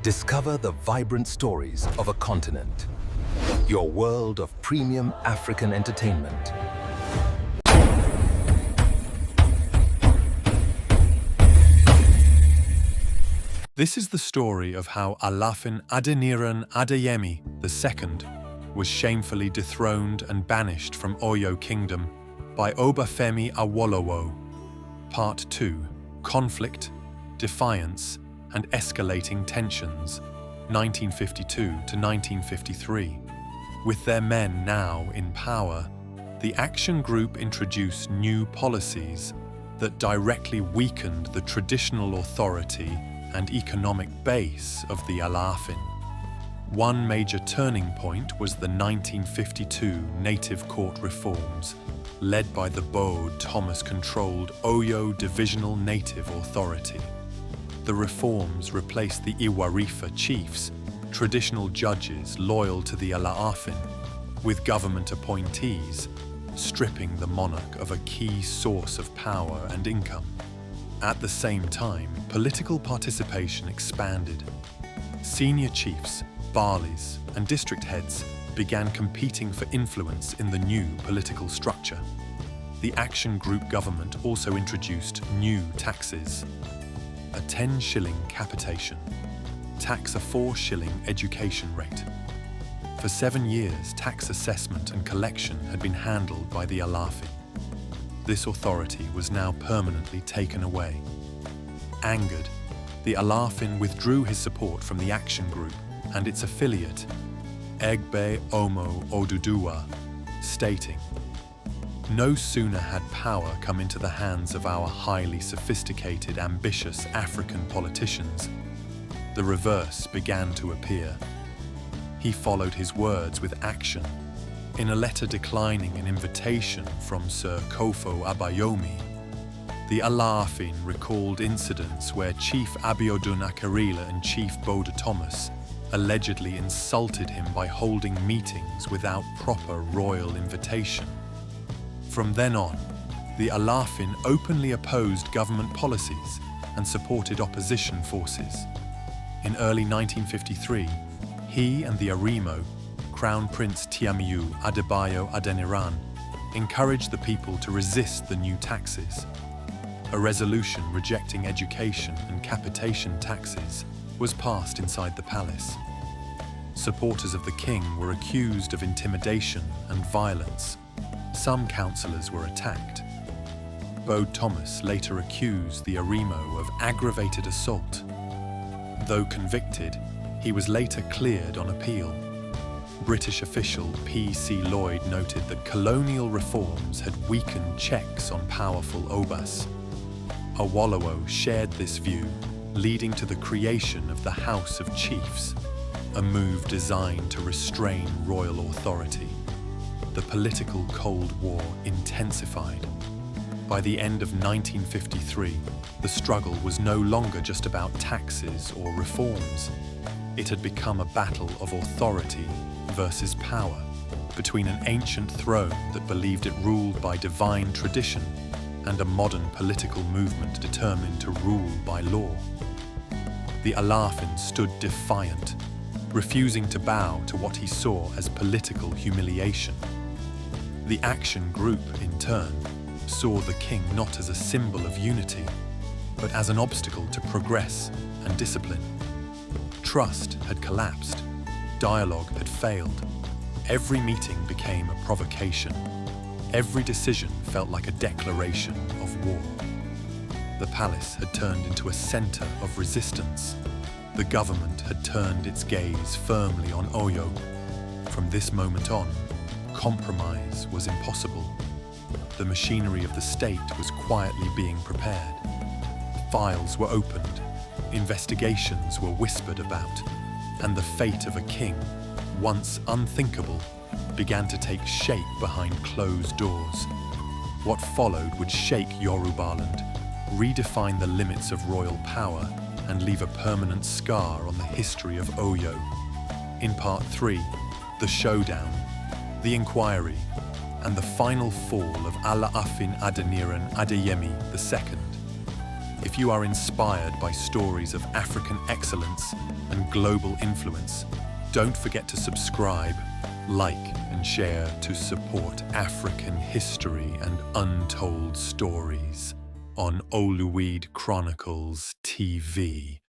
Discover the vibrant stories of a continent. Your world of premium African entertainment. This is the story of how Alaafin Adeniran Adeyemi II was shamefully dethroned and banished from Oyo Kingdom by Obafemi Awolowo. Part 2: Conflict, Defiance, and Escalating Tensions, 1952 to 1953. With their men now in power, the Action Group introduced new policies that directly weakened the traditional authority and economic base of the Alaafin. One major turning point was the 1952 Native Court reforms, led by the Bode Thomas-controlled Oyo Divisional Native Authority. The reforms replaced the Iwarifa chiefs, traditional judges loyal to the Alaafin, with government appointees, stripping the monarch of a key source of power and income. At the same time, political participation expanded. Senior chiefs, balis, and district heads began competing for influence in the new political structure. The Action Group government also introduced new taxes. A 10-shilling capitation, tax a 4-shilling education rate. For 7 years, tax assessment and collection had been handled by the Alaafin. This authority was now permanently taken away. Angered, the Alaafin withdrew his support from the Action Group and its affiliate, Egbe Omo Oduduwa, stating, "No sooner had power come into the hands of our highly sophisticated, ambitious African politicians, the reverse began to appear." He followed his words with action. In a letter declining an invitation from Sir Kofo Abayomi, the Alaafin recalled incidents where Chief Abiodun Akarila and Chief Bode Thomas allegedly insulted him by holding meetings without proper royal invitation. From then on, the Alaafin openly opposed government policies and supported opposition forces. In early 1953, he and the Arimo, Crown Prince Tiamiyu Adebayo Adeniran, encouraged the people to resist the new taxes. A resolution rejecting education and capitation taxes was passed inside the palace. Supporters of the king were accused of intimidation and violence. Some councillors were attacked. Bode Thomas later accused the Arimo of aggravated assault. Though convicted, he was later cleared on appeal. British official P.C. Lloyd noted that colonial reforms had weakened checks on powerful Obas. Awolowo shared this view, leading to the creation of the House of Chiefs, a move designed to restrain royal authority. The political Cold War intensified. By the end of 1953, the struggle was no longer just about taxes or reforms. It had become a battle of authority versus power, between an ancient throne that believed it ruled by divine tradition and a modern political movement determined to rule by law. The Alaafin stood defiant, refusing to bow to what he saw as political humiliation. The Action Group, in turn, saw the king not as a symbol of unity, but as an obstacle to progress and discipline. Trust had collapsed. Dialogue had failed. Every meeting became a provocation. Every decision felt like a declaration of war. The palace had turned into a center of resistance. The government had turned its gaze firmly on Oyo. From this moment on, compromise was impossible. The machinery of the state was quietly being prepared. Files were opened, investigations were whispered about, and the fate of a king, once unthinkable, began to take shape behind closed doors. What followed would shake Yorùbáland, redefine the limits of royal power, and leave a permanent scar on the history of Oyo. In Part 3, the showdown, the inquiry, and the final fall of Alaafin Adeniran Adeyemi II. If you are inspired by stories of African excellence and global influence. Don't forget to subscribe, like, and share to support African history and untold stories on OLUEDE Chronicles TV.